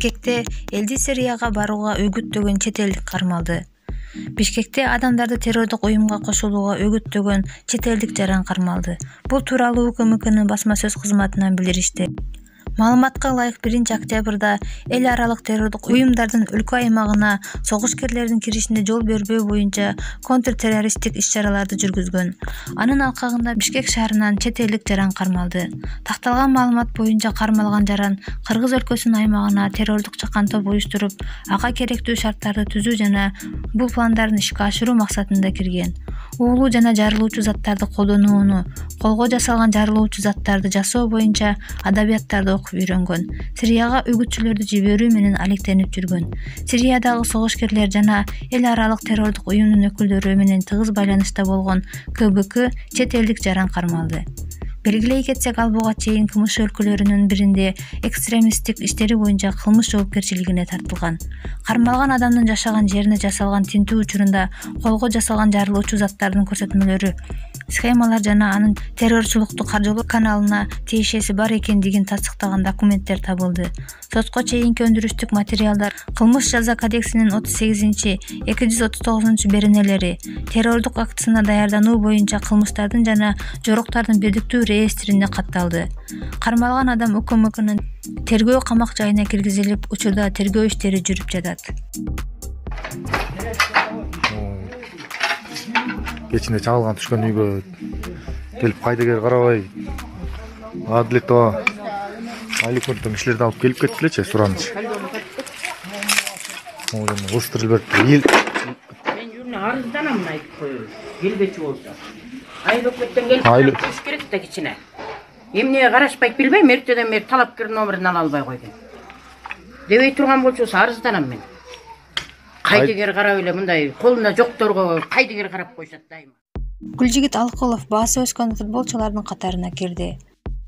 Бишкекте элди Сирияга барууга өгүттөгөн чет элдик кармалды. Бишкекте адамдарды террордук уюмга кошулууга өгүттөгөн чет элдик жаран кармалды. Бул тууралуу УКМКнын басма сөз кызматынан билдиришти. Маалыматка ылайык 1-октябрда эл аралык террордук уюмдардын өлкө аймагына согушкерлердин киришине жол бербөө боюнча контртеррористтик иш-чараларды жүргүзгөн. Анын алкагында Бишкек шаарынан чет элдик жаран кармалды. Такталган маалымат боюнча кармалган жаран Кыргыз өлкөсүнүн аймагына террордук чакан топ уюштуруп, ага керектүү шарттарды түзүү жана бул пландарын ишке ашыруу максатында кирген. Уулуу жана жарылуучу заттарды колдонууну, колго жасалган жарылуучу заттарды жасоо боюнча адабияттарды окуп үйрөнгөн. Сирияга үгүтчүлөрдү жиберүү менен алектенип жүргөн. Сириядагы согушкерлер жана эл аралык террордук уюмдун өкүлдөрү менен тыгыз байланышта болгон КБК чет элдик жаран кармалды. Белгилей кетсек, ал буга чейин КМШ өлкөлөрүнүн биринде экстремисттик иштери боюнча кылмыш жоопкерчилигине тартылган. Кармалган адамдын жашаган жерине жасалган тинтүү учурунда колго жасалган жарылуучу заттардын көрсөтмөлөрү, схемалар жана анын террорчулукту каржылоо каналына тиешеси бар экендигин тастыктаган документтер табылды. Сотко чейинки өндүрүштүк материалдар Кылмыш жаза кодексинин 38-239 беренелери, террордук актысына даярдануу боюнча кылмыштардын жана жоруктардын бирдиктүү реестрине катталды. Кармалган адам УКМКнын тергөө камак жайына киргизилип, учурда тергөө иштери жүрүп жатат. Кечинде чагылган түшкөн үйгө келип кайдыгер карабай адилет ооба айлыкмыттан кишилерди алып келип кеткилечи суранычы. Устурул берип мен жүрүнө арызданамын айтып коёюн. Келбечи болсо. Айлыкмыттан келип туруш керек да кичине. Эмне карашпайт билбейм, эртеден бери талапкер номерин ала албай койдум. Дебей турган болчусу арызданам мен. Кайдыгер карап эле мындай колуна жокторго кайдыгер карап койшот дайыма. Гүлжигит Алыкулов баасы өскөн футболчулардын катарына кирди.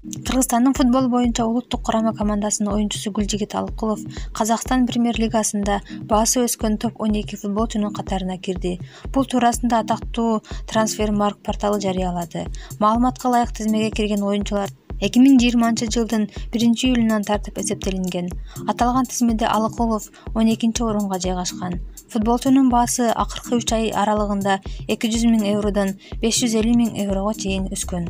Кыргызстандын футбол боюнча улуттук курама командасынын оюнчусу Гүлжигит Алыкулов Казакстан премьер-лигасында баасы өскөн топ 12 футболчунун катарына кирди. Бул туурасында атактуу Трансфермарк порталы жарыялады. Маалыматка ылайык тизмеге кирген оюнчулар 2020-жылдын 1-июлунан тартып эсептелинген. Аталган тизмеде Алыкулов 12-орунга жайгашкан. Футболчунун баасы акыркы 3 ай аралыгында 200 000 евродон 550 000 еврого чейин өскөн.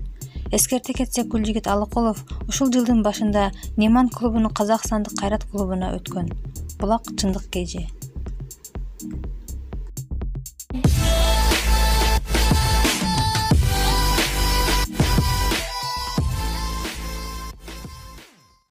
Эскерте кетсек, Гүлжигит Алыкулов ушул жылдын башында Неман клубунун Казакстандык Кайрат клубуна өткөн. Булак чындык KG.